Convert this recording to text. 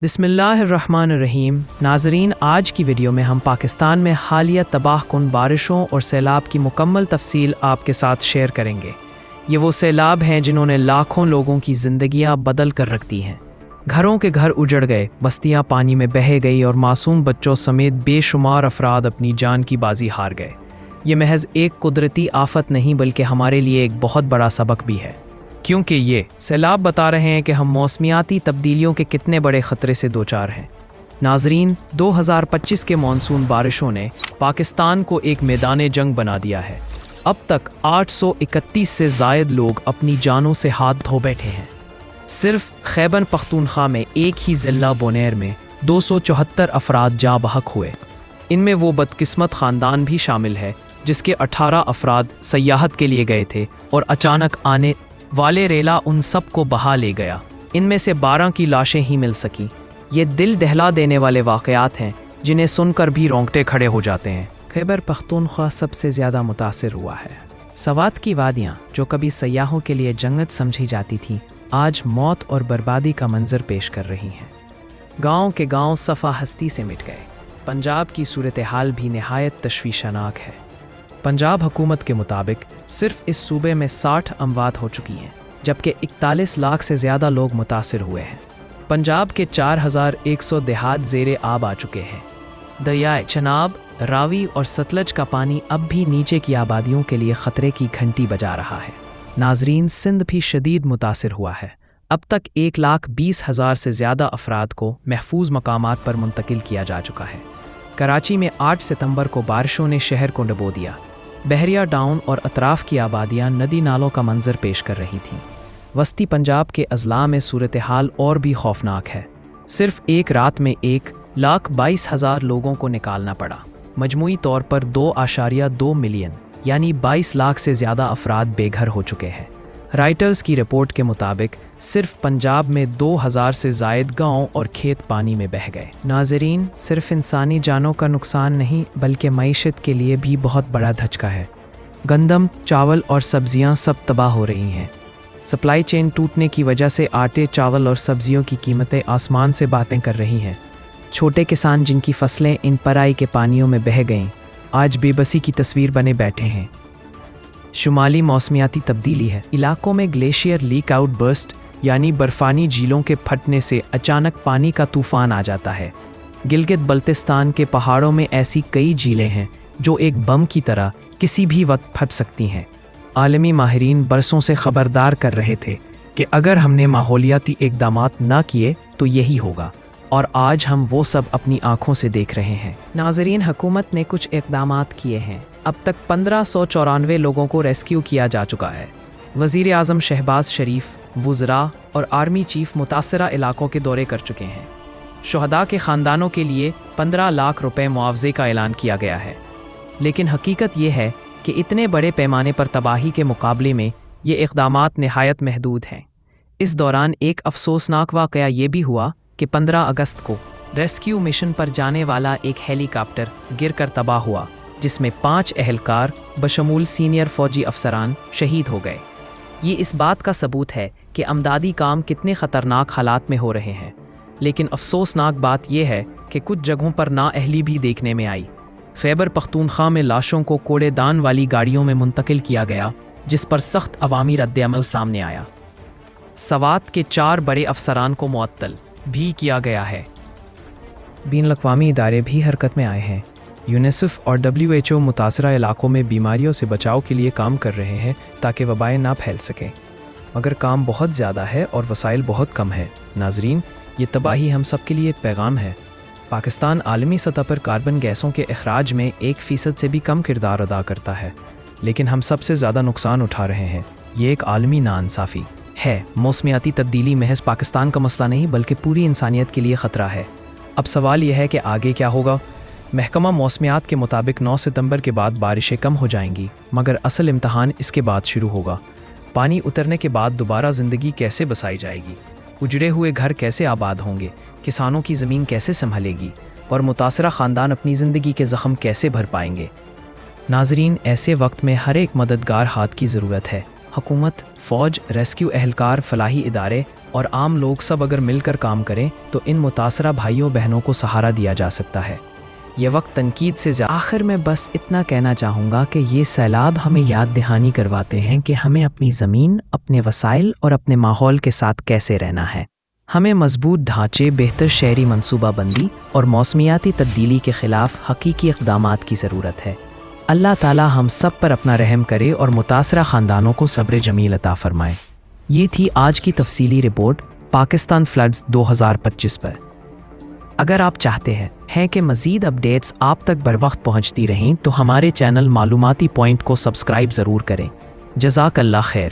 बिस्मिल्लाहिर्रहमानिर्रहीम। नाजरीन, आज की वीडियो में हम पाकिस्तान में हालिया तबाह कुन बारिशों और सैलाब की मुकम्मल तफसील आपके साथ शेयर करेंगे। ये वो सैलाब हैं जिन्होंने लाखों लोगों की ज़िंदगियां बदल कर रख दी हैं। घरों के घर उजड़ गए, बस्तियां पानी में बह गई और मासूम बच्चों समेत बेशुमार अफराद अपनी जान की बाजी हार गए। ये महज एक कुदरती आफत नहीं बल्कि हमारे लिए एक बहुत बड़ा सबक भी है, क्योंकि ये सैलाब बता रहे हैं कि हम मौसमियाती तब्दीलियों के कितने बड़े ख़तरे से दोचार हैं। नाजरीन, 2025 के मानसून बारिशों ने पाकिस्तान को एक मैदान जंग बना दिया है। अब तक 831 से ज़ायद लोग अपनी जानों से हाथ धो बैठे हैं। सिर्फ खैबर पख्तूनख्वा में एक ही ज़िला बोनेर में 274 अफराद जाँ बहक हुए। इनमें वो बदकिस्मत ख़ानदान भी शामिल है जिसके 18 अफराद सयाहत के लिए गए थे और अचानक आने वाले रेला उन सब को बहा ले गया। इनमें से 12 की लाशें ही मिल सकीं। ये दिल दहला देने वाले वाक़यात हैं जिन्हें सुनकर भी रोंगटे खड़े हो जाते हैं। खैबर पख्तूनख्वा सबसे ज़्यादा मुतासिर हुआ है। सवात की वादियाँ, जो कभी सयाहों के लिए जन्नत समझी जाती थीं, आज मौत और बर्बादी का मंजर पेश कर रही हैं। गाँव के गाँव सफ़ा हस्ती से मिट गए। पंजाब की सूरत हाल भी नहायत तशवीशनाक है। पंजाब हुकूमत के मुताबिक सिर्फ इस सूबे में 60 अमवात हो चुकी हैं, जबकि 41 लाख से ज़्यादा लोग मुतासिर हुए हैं। पंजाब के 4100 देहात ज़ेरे आब आ चुके हैं। दरियाए चनाब, रावी और सतलज का पानी अब भी नीचे की आबादियों के लिए ख़तरे की घंटी बजा रहा है। नाजरीन, सिंध भी शदीद मुतासिर हुआ है। अब तक 1,20,000 से ज़्यादा अफराद को महफूज मकामात पर मुंतकिल किया जा चुका है। कराची में 8 सितंबर को बारिशों ने शहर को डुबो दिया। बहरिया टाउन और अतराफ़ की आबादियाँ नदी नालों का मंजर पेश कर रही थीं। वस्ती पंजाब के अजला में सूरत हाल और भी खौफनाक है। सिर्फ एक रात में 1,22,000 लोगों को निकालना पड़ा। मजमूई तौर पर 2.2 मिलियन यानी 22 लाख से ज़्यादा अफराद बेघर हो चुके हैं। राइटर्स की रिपोर्ट के मुताबिक सिर्फ पंजाब में 2000 से ज़ायद गांव और खेत पानी में बह गए। नाजरीन, सिर्फ इंसानी जानों का नुकसान नहीं बल्कि मईशत के लिए भी बहुत बड़ा धचका है। गंदम, चावल और सब्जियां सब तबाह हो रही हैं। सप्लाई चेन टूटने की वजह से आटे, चावल और सब्जियों की कीमतें आसमान से बातें कर रही हैं। छोटे किसान जिनकी फसलें इन पराई के पानियों में बह गईं, आज बेबसी की तस्वीर बने बैठे हैं। शुमाली मौसमियाती तब्दीली है। इलाकों में ग्लेशियर लीक आउट बर्स्ट यानी बर्फानी झीलों के फटने से अचानक पानी का तूफान आ जाता है। गिलगित बल्तिस्तान के पहाड़ों में ऐसी कई झीलें हैं जो एक बम की तरह किसी भी वक्त फट सकती हैं। आलमी माहिरीन बरसों से खबरदार कर रहे थे कि अगर हमने माहौलियाती इक़दामात ना किए तो यही होगा, और आज हम वो सब अपनी आंखों से देख रहे हैं। नाजरीन, हुकूमत ने कुछ इक़दामात किए हैं। अब तक 1594 लोगों को रेस्क्यू किया जा चुका है। वज़ीर आज़म शहबाज शरीफ, वुज़रा और आर्मी चीफ मुतासरा इलाकों के दौरे कर चुके हैं। शुहदा के ख़ानदानों के लिए 15 लाख रुपए मुआवजे का ऐलान किया गया है। लेकिन हकीकत ये है कि इतने बड़े पैमाने पर तबाही के मुकाबले में ये इक़दामात नहायत महदूद हैं। इस दौरान एक अफसोसनाक वाक़या ये भी हुआ कि 15 अगस्त को रेस्क्यू मिशन पर जाने वाला एक हेलीकॉप्टर गिर कर तबाह हुआ, जिसमें 5 एहलकार बशमूल सीनियर फ़ौजी अफसरान शहीद हो गए। ये इस बात का सबूत है कि अमदादी काम कितने ख़तरनाक हालात में हो रहे हैं। लेकिन अफसोसनाक बात यह है कि कुछ जगहों पर नाअहली भी देखने में आई। खैबर पख्तूनख्वा में लाशों को कूड़ेदान वाली गाड़ियों में मुंतकिल किया गया, जिस पर सख्त अवामी रद्द-ए-अमल सामने आया। सवात के 4 बड़े अफसरान को मुअत्तल भी किया गया है। बैनुल-अक़वामी इदारे भी हरकत में आए हैं। यूनिसेफ और WHO मुतासरा इलाकों में बीमारियों से बचाव के लिए काम कर रहे हैं ताकि वबाएँ ना फैल सकें, मगर काम बहुत ज़्यादा है और वसाइल बहुत कम है। नाजरीन, ये तबाही हम सब के लिए एक पैगाम है। पाकिस्तान आलमी सतह पर कार्बन गैसों के अखराज में 1% से भी कम किरदार अदा करता है, लेकिन हम सबसे ज़्यादा नुकसान उठा रहे हैं। ये एक आलमी नाइंसाफ़ी है। मौसमियाती तब्दीली महज पाकिस्तान का मसला नहीं बल्कि पूरी इंसानियत के लिए ख़तरा है। अब सवाल यह है कि आगे क्या होगा। महकमा मौसमियात के मुताबिक 9 सितंबर के बाद बारिशें कम हो जाएंगी, मगर असल इम्तहान इसके बाद शुरू होगा। पानी उतरने के बाद दोबारा ज़िंदगी कैसे बसाई जाएगी, उजड़े हुए घर कैसे आबाद होंगे, किसानों की ज़मीन कैसे संभलेगी और मुतासरा ख़ानदान अपनी ज़िंदगी के ज़ख्म कैसे भर पाएंगे। नाजरीन, ऐसे वक्त में हर एक मददगार हाथ की ज़रूरत है। हुकूमत, फ़ौज, रेस्क्यू एहलकार, फलाही इदारे اور عام لوگ سب اگر مل کر کام کریں تو ان متاثرہ بھائیوں بہنوں کو سہارا دیا جا سکتا ہے۔ یہ وقت تنقید سے زیادہ آخر میں بس اتنا کہنا چاہوں گا کہ یہ سیلاب ہمیں یاد دہانی کرواتے ہیں کہ ہمیں اپنی زمین، اپنے وسائل اور اپنے ماحول کے ساتھ کیسے رہنا ہے۔ ہمیں مضبوط ڈھانچے، بہتر شہری منصوبہ بندی اور موسمیاتی تبدیلی کے خلاف حقیقی اقدامات کی ضرورت ہے۔ اللہ تعالی ہم سب پر اپنا رحم کرے اور متاثرہ خاندانوں کو صبر جمیل عطا فرمائے۔ یہ تھی آج کی تفصیلی رپورٹ پاکستان فلڈز 2025 پر۔ اگر آپ چاہتے ہیں کہ مزید اپڈیٹس آپ تک بر وقت پہنچتی رہیں تو ہمارے چینل معلوماتی پوائنٹ کو سبسکرائب ضرور کریں۔ جزاک اللہ خیر۔